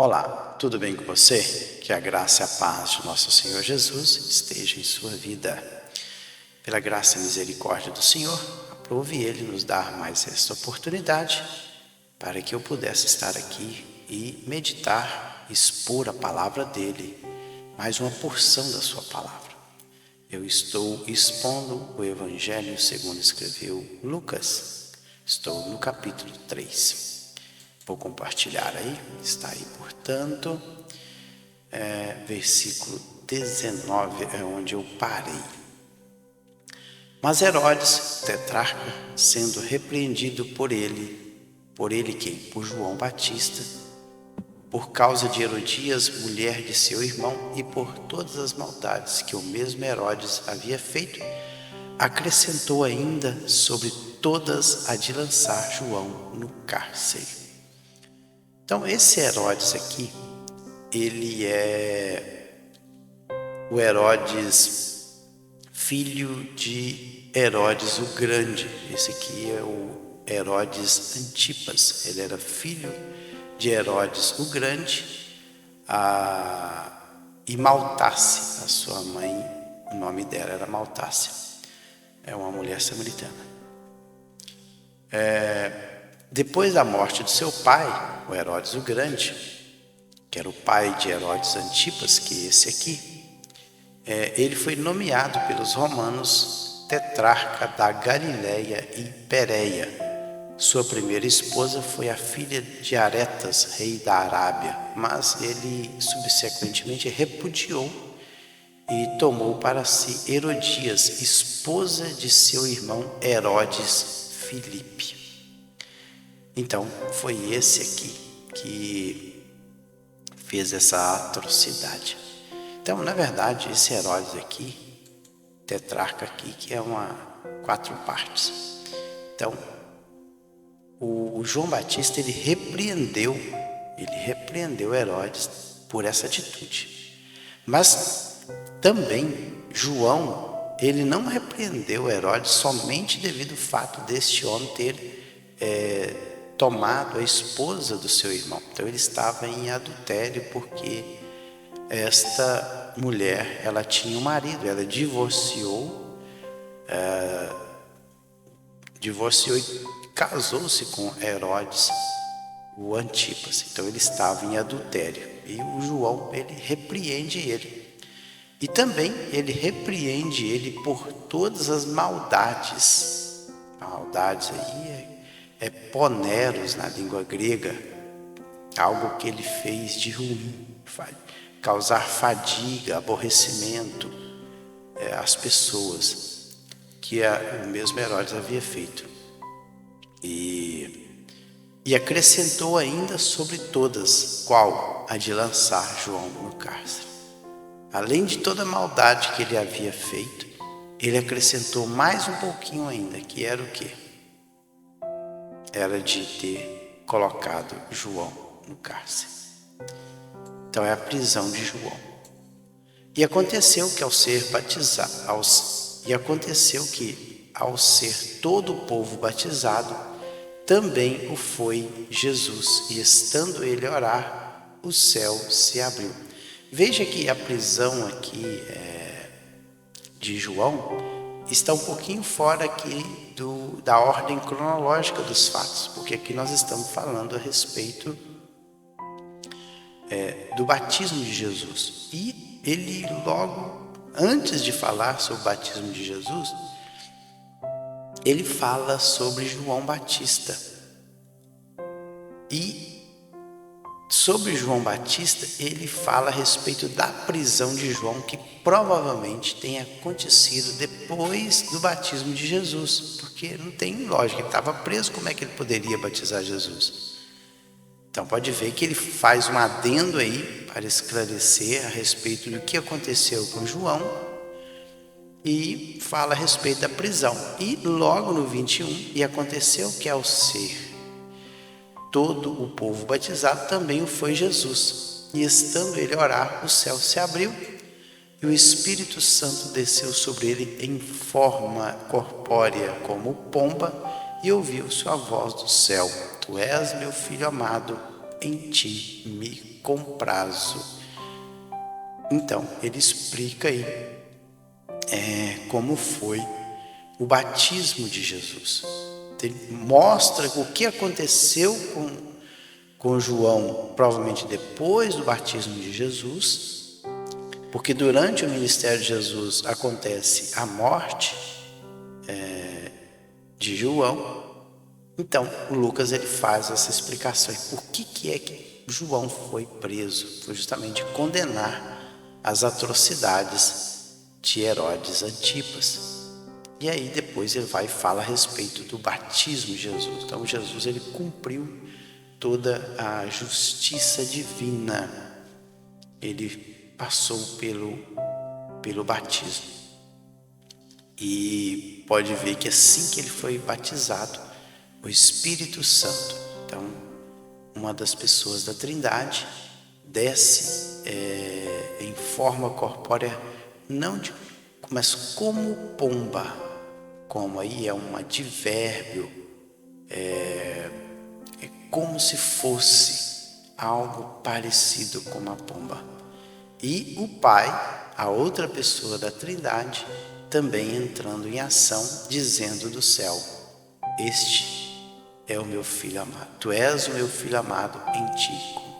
Olá, tudo bem com você? Que a graça e a paz de nosso Senhor Jesus esteja em sua vida. Pela graça e misericórdia do Senhor, aprove Ele nos dar mais esta oportunidade para que eu pudesse estar aqui e meditar, expor a palavra dEle, mais uma porção da sua palavra. Eu estou expondo o Evangelho segundo escreveu Lucas. Estou no capítulo 3. Vou compartilhar aí, está aí, portanto, versículo 19 é onde eu parei. Mas Herodes, tetrarca, sendo repreendido por ele quem? Por João Batista, por causa de Herodias, mulher de seu irmão, e por todas as maldades que o mesmo Herodes havia feito, acrescentou ainda sobre todas a de lançar João no cárcere. Então, esse Herodes aqui, ele é o Herodes, filho de Herodes o Grande. Esse aqui é o Herodes Antipas. Ele era filho de Herodes o Grande e Maltácia, a sua mãe, o nome dela era Maltácia. É uma mulher samaritana. Depois da morte de seu pai, o Herodes o Grande, que era o pai de Herodes Antipas, que é esse aqui, ele foi nomeado pelos romanos tetrarca da Galileia e Pérea. Sua primeira esposa foi a filha de Aretas, rei da Arábia, mas ele subsequentemente repudiou e tomou para si Herodias, esposa de seu irmão Herodes Filipe. Então, foi esse aqui que fez essa atrocidade. Então, na verdade, esse Herodes aqui, tetrarca aqui, que é 4 partes. Então, o João Batista, ele repreendeu Herodes por essa atitude. Mas também João, ele não repreendeu Herodes somente devido ao fato deste homem ter tomado a esposa do seu irmão. Então ele estava em adultério porque esta mulher, ela tinha um marido, ela divorciou e casou-se com Herodes o Antipas. Então ele estava em adultério e o João, ele repreende ele. E também ele repreende ele por todas as maldades. Maldades aí é poneros na língua grega, algo que ele fez de ruim, causar fadiga, aborrecimento às pessoas, que o mesmo Herodes havia feito. E acrescentou ainda sobre todas, qual? A de lançar João no cárcere. Além de toda a maldade que ele havia feito, ele acrescentou mais um pouquinho ainda, que era o quê? Era de ter colocado João no cárcere. Então é a prisão de João. E aconteceu que ao ser todo o povo batizado, também o foi Jesus, e estando ele a orar, o céu se abriu. Veja que a prisão aqui de João está um pouquinho fora aqui da ordem cronológica dos fatos, porque aqui nós estamos falando a respeito do batismo de Jesus. E ele logo, antes de falar sobre o batismo de Jesus, ele fala sobre João Batista. E sobre João Batista, ele fala a respeito da prisão de João, que provavelmente tenha acontecido depois do batismo de Jesus, porque não tem lógica, ele estava preso, como é que ele poderia batizar Jesus? Então pode ver que ele faz um adendo aí para esclarecer a respeito do que aconteceu com João e fala a respeito da prisão. E logo no 21, e aconteceu que ao ser todo o povo batizado, também o foi Jesus. E estando ele a orar, o céu se abriu e o Espírito Santo desceu sobre ele em forma corpórea como pomba, e ouviu-se a voz do céu: Tu és meu filho amado, em ti me com prazo. Então, ele explica aí como foi o batismo de Jesus. Ele mostra o que aconteceu com João, provavelmente depois do batismo de Jesus, porque durante o ministério de Jesus acontece a morte de João. Então, o Lucas ele faz essa explicação. Por que é que João foi preso? Foi justamente condenar as atrocidades de Herodes Antipas. E aí depois ele vai e fala a respeito do batismo de Jesus. Então Jesus ele cumpriu toda a justiça divina. Ele passou pelo batismo. E pode ver que assim que ele foi batizado, o Espírito Santo, então uma das pessoas da Trindade, desce em forma corpórea, mas como pomba, como aí é um advérbio, é como se fosse algo parecido com uma pomba. E o Pai, a outra pessoa da Trindade, também entrando em ação, dizendo do céu: este é o meu filho amado, tu és o meu filho amado, em ti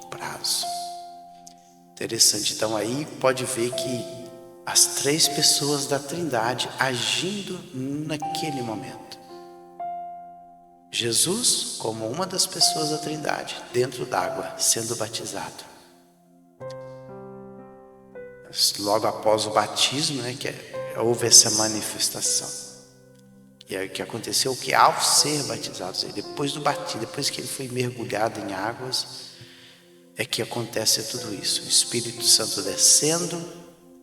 comprazo. Interessante, então aí pode ver que as três pessoas da Trindade agindo naquele momento. Jesus como uma das pessoas da Trindade, dentro d'água, sendo batizado. Logo após o batismo, houve essa manifestação. E aí o que aconteceu, que ao ser batizado, depois do batismo, depois que ele foi mergulhado em águas, é que acontece tudo isso. O Espírito Santo descendo,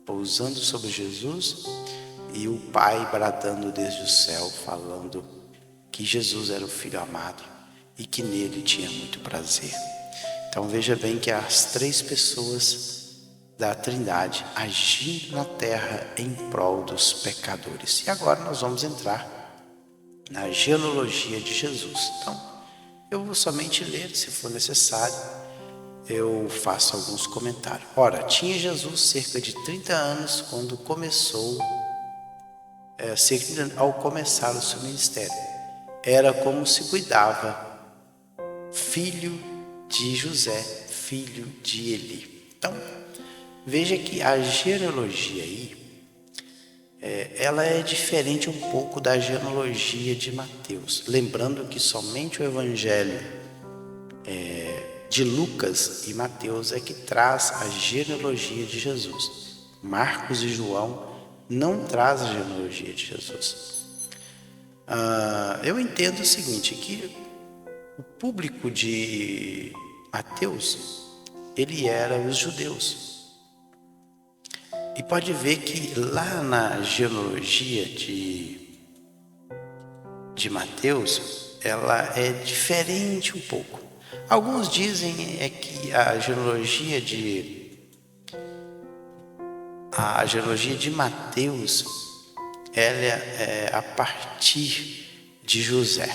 pousando sobre Jesus, e o Pai bradando desde o céu, falando que Jesus era o Filho amado e que nele tinha muito prazer. Então veja bem que as três pessoas da Trindade agindo na terra em prol dos pecadores. E agora nós vamos entrar na genealogia de Jesus. Então eu vou somente ler, se for necessário eu faço alguns comentários. Ora, tinha Jesus cerca de 30 anos quando ao começar o seu ministério. Era como se cuidava, filho de José, filho de Eli. Então, veja que a genealogia aí, ela é diferente um pouco da genealogia de Mateus. Lembrando que somente o evangelho de Lucas e Mateus é que traz a genealogia de Jesus. Marcos e João não traz a genealogia de Jesus. Eu entendo o seguinte, que o público de Mateus, ele era os judeus. E pode ver que lá na genealogia de Mateus, ela é diferente um pouco. Alguns dizem que a genealogia de Mateus, ela é a partir de José,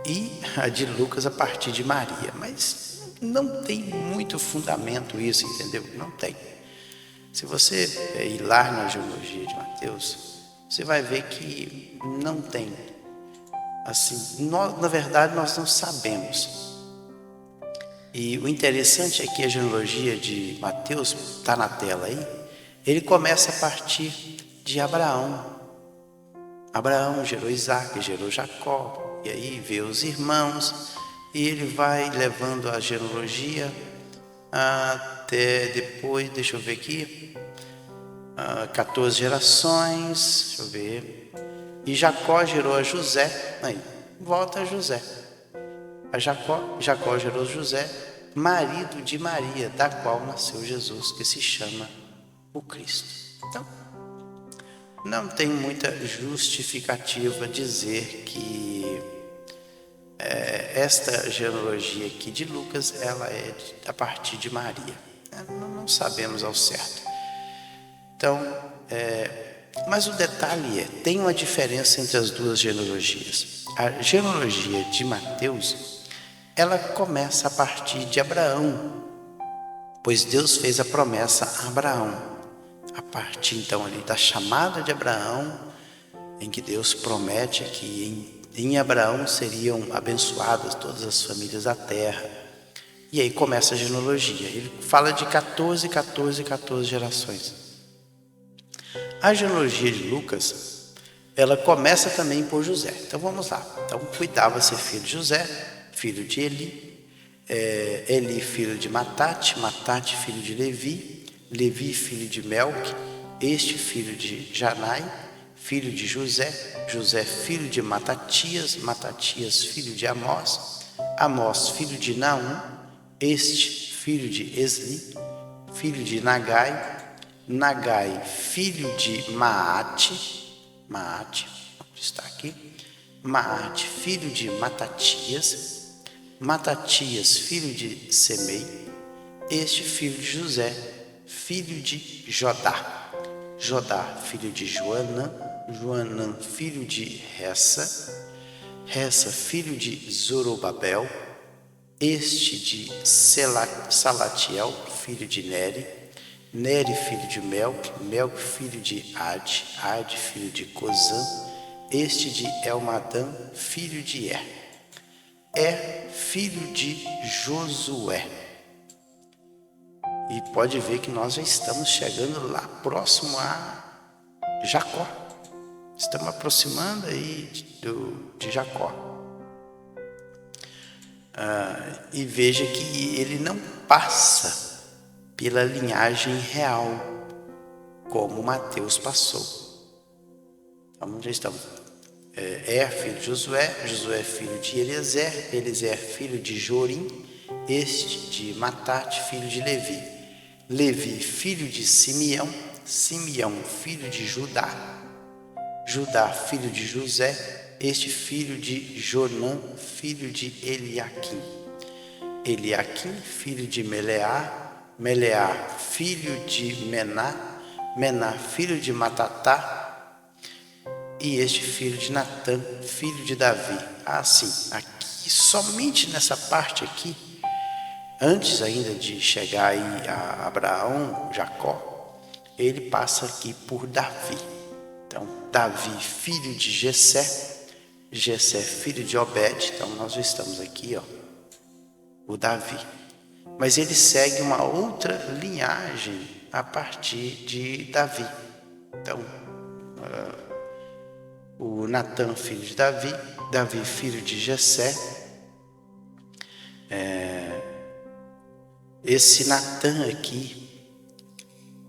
e a de Lucas a partir de Maria, mas não tem muito fundamento isso, entendeu? Não tem. Se você ir lá na genealogia de Mateus, você vai ver que não tem. Assim, na verdade, nós não sabemos. E o interessante é que a genealogia de Mateus, está na tela aí, ele começa a partir de Abraão. Abraão gerou Isaac, gerou Jacó, e aí vê os irmãos, e ele vai levando a genealogia até depois, deixa eu ver aqui, 14 gerações, deixa eu ver, e Jacó gerou a José, aí volta a José. A Jacó gerou José, marido de Maria, da qual nasceu Jesus, que se chama o Cristo. Então, não tem muita justificativa dizer que esta genealogia aqui de Lucas, ela é a partir de Maria. Não sabemos ao certo. Então, mas o detalhe tem uma diferença entre as duas genealogias. A genealogia de Mateus, ela começa a partir de Abraão. pois Deus fez a promessa a Abraão. A partir então ali da chamada de Abraão, em que Deus promete que em Abraão seriam abençoadas todas as famílias da terra. E aí começa a genealogia. Ele fala de 14 gerações. A genealogia de Lucas, ela começa também por José. Então vamos lá. Então cuidava ser filho de José, filho de Eli, Eli filho de Matate, Matate filho de Levi, Levi filho de Melque, este filho de Janai, filho de José, José filho de Matatias, Matatias filho de Amós, Amós filho de Naum, este filho de Esli, filho de Nagai, Nagai filho de Maate, Maate, onde está aqui? Maate filho de Matatias, Matatias filho de Semei, este filho de José, filho de Jodá, Jodá filho de Joanã, Joanã filho de Ressa, Ressa filho de Zorobabel, este de Salatiel filho de Neri, Neri filho de Melque, Melque filho de Ade, Ade filho de Cozã, este de Elmadã filho de filho de Josué. E pode ver que nós já estamos chegando lá próximo a Jacó. Estamos aproximando aí de Jacó. E veja que ele não passa pela linhagem real, como Mateus passou. Então já estamos. Filho de Josué, Josué filho de Eliezer, Eliezer filho de Jorim, este de Matate filho de Levi, Levi filho de Simeão, Simeão filho de Judá, Judá filho de José, este filho de Jonã filho de Eliaquim, Eliaquim filho de Meleá, Meleá filho de Mená, Mená filho de Matatá, e este filho de Natã, filho de Davi. Sim, aqui, somente nessa parte aqui, antes ainda de chegar aí a Abraão, Jacó, ele passa aqui por Davi. Então, Davi, filho de Jessé, Jessé, filho de Obed. Então, nós já estamos aqui, o Davi. Mas ele segue uma outra linhagem a partir de Davi. Então, o Natã, filho de Davi, Davi, filho de Jessé. Esse Natã aqui,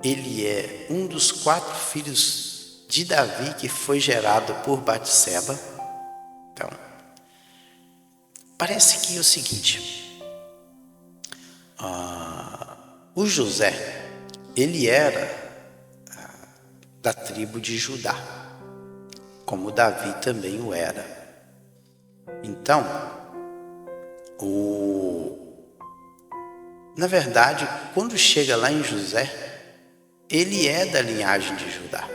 ele é um dos 4 filhos de Davi que foi gerado por Batseba. Então, parece que é o seguinte, o José, ele era da tribo de Judá, como Davi também o era. Então, na verdade, quando chega lá em José, ele é da linhagem de Judá.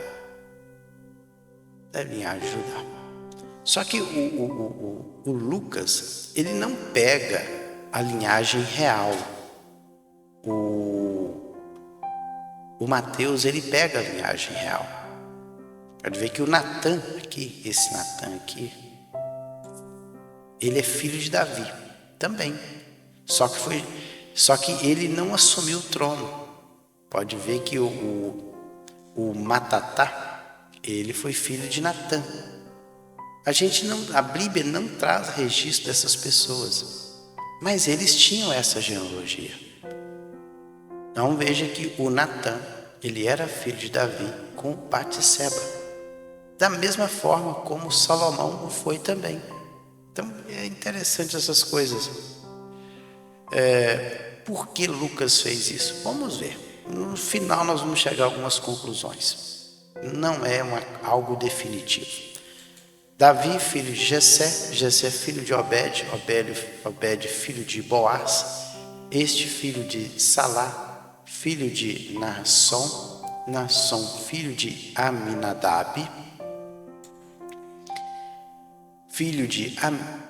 Da linhagem de Judá. Só que o Lucas, ele não pega a linhagem real. O Mateus, ele pega a linhagem real. Pode ver que o Natã aqui, esse Natã aqui, ele é filho de Davi também. Só que ele não assumiu o trono. Pode ver que o Matatá, ele foi filho de Natã. A Bíblia não traz registro dessas pessoas, mas eles tinham essa genealogia. Então veja que o Natã, ele era filho de Davi com Batseba, da mesma forma como Salomão o foi também. Então é interessante essas coisas. Por que Lucas fez isso? Vamos ver. No final nós vamos chegar a algumas conclusões. Não é algo definitivo. Davi, filho de Jessé, Jessé filho de Obed, Obed filho de Boaz, este filho de Salá, filho de Naasson, Naasson filho de Aminadab, filho de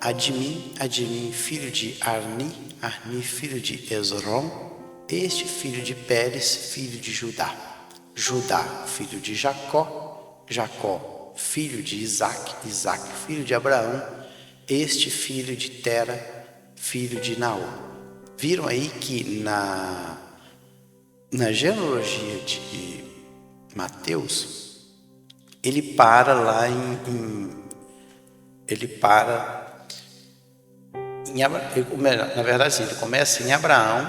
Admin, Admin filho de Arni, Arni filho de Esrom, este filho de Pérez, filho de Judá. Judá, filho de Jacó. Jacó, filho de Isaque. Isaque, filho de Abraão. Este filho de Tera, filho de Naor. Viram aí que na genealogia de Mateus, ele para lá na verdade assim, ele começa em Abraão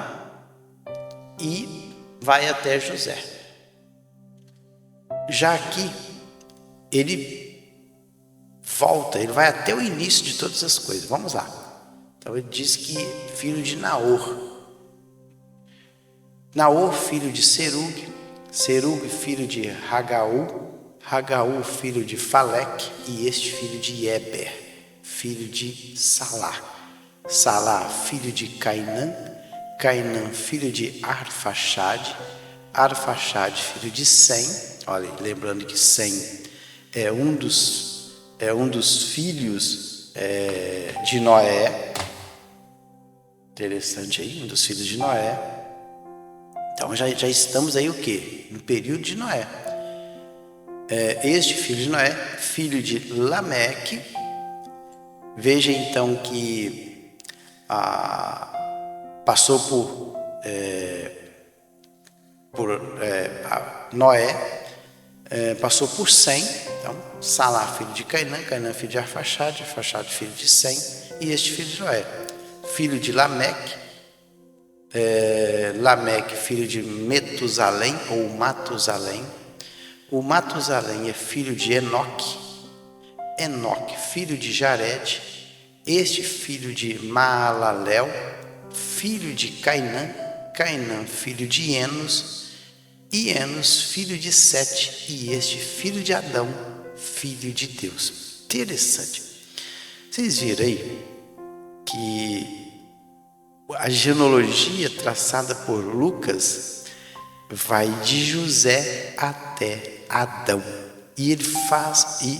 e vai até José. Já aqui ele volta, ele vai até o início de todas as coisas. Vamos lá. Então ele diz que filho de Naor. Naor, filho de Serug. Serug, filho de Ragaú. Ragaú, filho de Faleque. E este filho de Eber, filho de Salá. Salá, filho de Cainã. Cainã, filho de Arfaxade. Arfaxade, filho de Sem. Olha, lembrando que Sem é um dos filhos de Noé. Interessante aí, um dos filhos de Noé. Então já estamos aí o quê? No período de Noé. Este filho de Noé, filho de Lameque. Veja então que passou por Noé, passou por Sem. Então, Salá, filho de Cainã. Cainã, filho de Arfaxade. Arfaxade, filho de Sem. E este filho de Noé, filho de Lameque. Lameque, filho de Metusalém ou Matusalém. O Matusalém é filho de Enoque. Enoque, filho de Jared. Este filho de Maalalel, filho de Cainã. Cainã, filho de Enos. E Enos, filho de Sete. E este filho de Adão, filho de Deus. Interessante. Vocês viram aí que a genealogia traçada por Lucas vai de José até Adão. E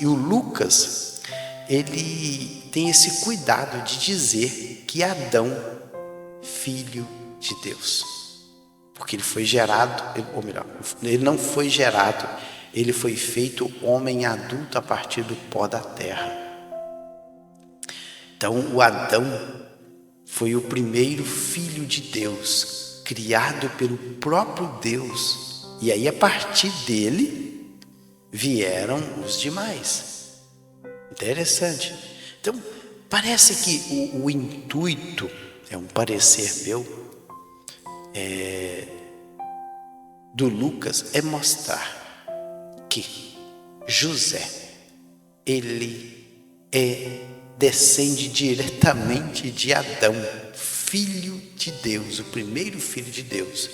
o Lucas, ele tem esse cuidado de dizer que Adão, filho de Deus. Porque ele foi gerado, ou melhor, ele não foi gerado, ele foi feito homem adulto a partir do pó da terra. Então, o Adão foi o primeiro filho de Deus, criado pelo próprio Deus. E aí, a partir dele, vieram os demais. Interessante. Então, parece que o intuito, é um parecer meu, do Lucas, é mostrar que José, ele descende diretamente de Adão, filho de Deus, o primeiro filho de Deus.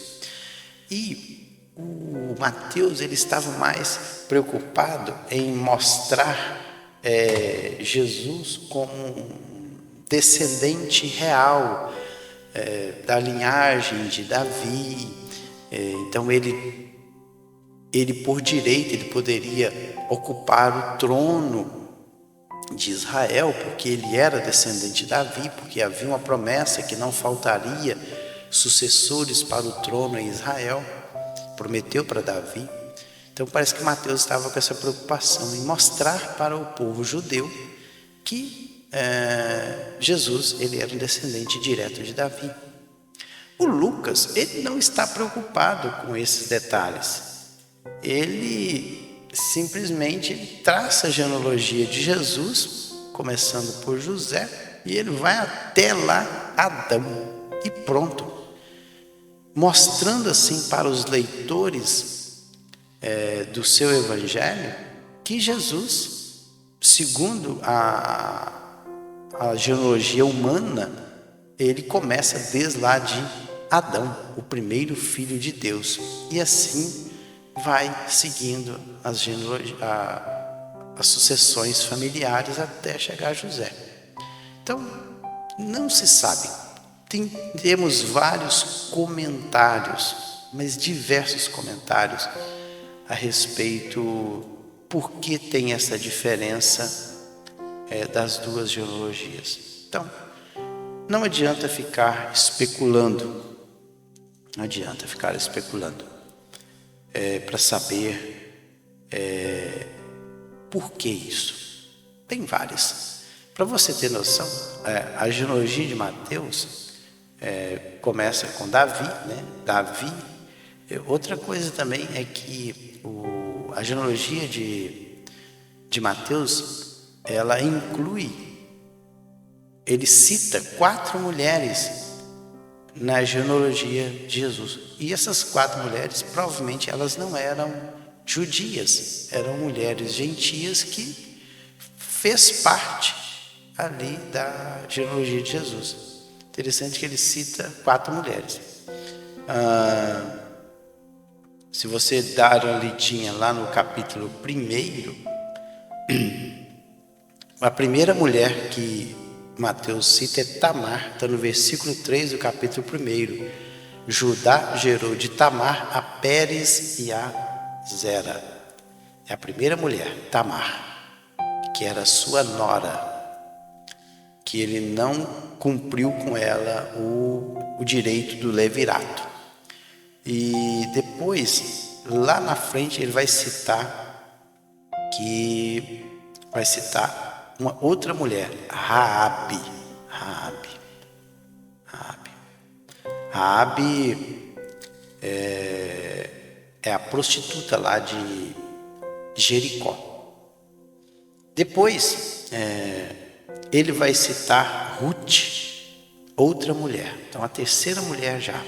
E o Mateus, ele estava mais preocupado em mostrar Jesus como um descendente real da linhagem de Davi. Então ele por direito, ele poderia ocupar o trono de Israel, porque ele era descendente de Davi, porque havia uma promessa que não faltaria sucessores para o trono em Israel, prometeu para Davi. Então parece que Mateus estava com essa preocupação em mostrar para o povo judeu que Jesus, ele era um descendente direto de Davi. O Lucas, ele não está preocupado com esses detalhes. Ele simplesmente traça a genealogia de Jesus, começando por José, e ele vai até lá Adão, e pronto. Mostrando assim para os leitores do seu evangelho que Jesus, segundo a genealogia humana, ele começa desde lá de Adão, o primeiro filho de Deus, e assim vai seguindo as sucessões familiares até chegar a José. Então, não se sabe. Temos vários comentários, mas diversos comentários a respeito por que tem essa diferença das duas genealogias. Então, não adianta ficar especulando Não adianta ficar especulando para saber por que isso. Tem várias. Para você ter noção, a genealogia de Mateus começa com Davi, né? Davi. Outra coisa também é que a genealogia de Mateus, ela ele cita 4 mulheres na genealogia de Jesus. E essas 4 mulheres, provavelmente elas não eram judias, eram mulheres gentias que fez parte ali da genealogia de Jesus. Interessante que ele cita 4 mulheres. Se você dar uma lidinha lá no capítulo 1, a primeira mulher que Mateus cita é Tamar, está no versículo 3 do capítulo 1. Judá gerou de Tamar a Pérez e a Zera. É a primeira mulher, Tamar, que era sua nora, que ele não cumpriu com ela o direito do levirato. E depois, lá na frente, ele vai citar uma outra mulher, Raabe. Raabe é a prostituta lá de Jericó. Depois, ele vai citar Ruth, outra mulher. Então, a terceira mulher já.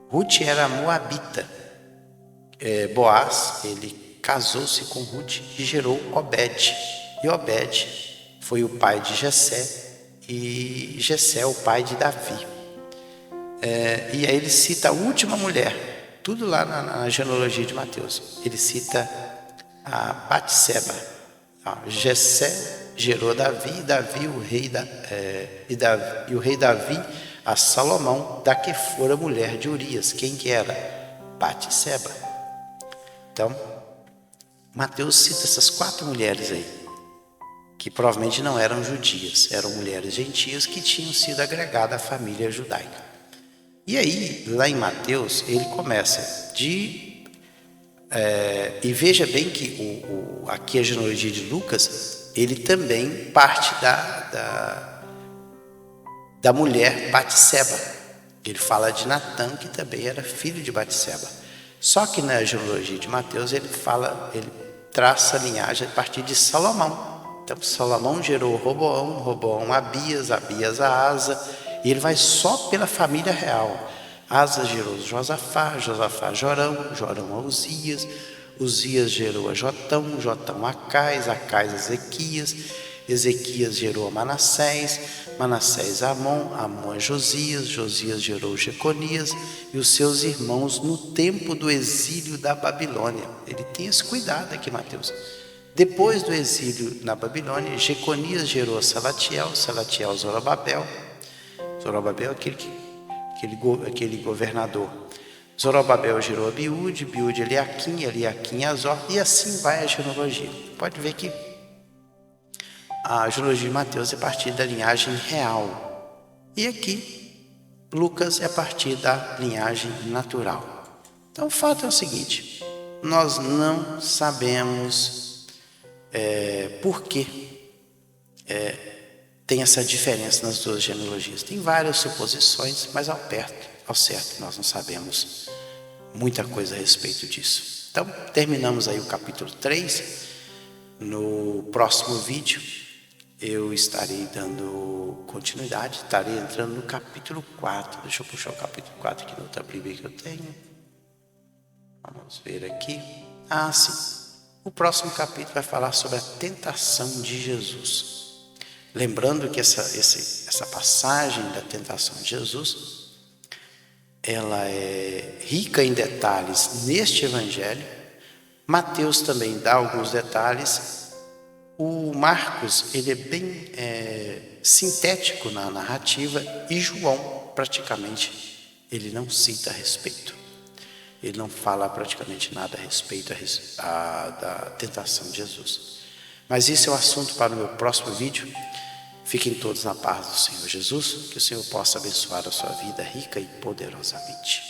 Ruth era moabita. Boaz, ele casou-se com Ruth e gerou Obed. E Obed foi o pai de Jessé, e Jessé o pai de Davi. E aí ele cita a última mulher, tudo lá na genealogia de Mateus. Ele cita a Batseba. Jessé gerou Davi, e o rei Davi a Salomão, da que fora mulher de Urias. Quem que era? Batseba. Então, Mateus cita essas 4 mulheres aí, que provavelmente não eram judias, eram mulheres gentias que tinham sido agregadas à família judaica. E aí, lá em Mateus, ele começa e veja bem que aqui a genealogia de Lucas, ele também parte da mulher Batseba. Ele fala de Natã, que também era filho de Batseba. Só que na genealogia de Mateus, ele traça a linhagem a partir de Salomão. Então, Salomão gerou Roboão Abias, Abias a Asa, e ele vai só pela família real. Asa gerou Josafá, Josafá Jorão, Jorão a Uzias, Uzias gerou a Jotão, Jotão a Acais, Acais a Ezequias, Ezequias gerou a Manassés, Manassés a Amon, Amon a Josias, Josias gerou Jeconias e os seus irmãos no tempo do exílio da Babilônia. Ele tem esse cuidado aqui, Mateus. Depois do exílio na Babilônia, Jeconias gerou Salatiel, Salatiel Zorobabel, Zorobabel aquele governador. Zorobabel gerou Abiúde, Abiúde Eliaquim, Eliaquim Azor, e assim vai a genealogia. Pode ver que a genealogia de Mateus é a partir da linhagem real. E aqui, Lucas é a partir da linhagem natural. Então, o fato é o seguinte: nós não sabemos por que tem essa diferença nas duas genealogias. Tem várias suposições, mas ao certo nós não sabemos muita coisa a respeito disso. Então, terminamos aí o capítulo 3. No próximo vídeo, eu estarei dando continuidade, estarei entrando no capítulo 4. Deixa eu puxar o capítulo 4 aqui na outra Bíblia que eu tenho. Vamos ver aqui. Sim. O próximo capítulo vai falar sobre a tentação de Jesus. Lembrando que essa passagem da tentação de Jesus, ela é rica em detalhes neste evangelho. Mateus também dá alguns detalhes. O Marcos, ele é bem sintético na narrativa, e João, praticamente, ele não cita a respeito. Ele não fala praticamente nada a respeito da tentação de Jesus. Mas isso é um assunto para o meu próximo vídeo. Fiquem todos na paz do Senhor Jesus, que o Senhor possa abençoar a sua vida rica e poderosamente.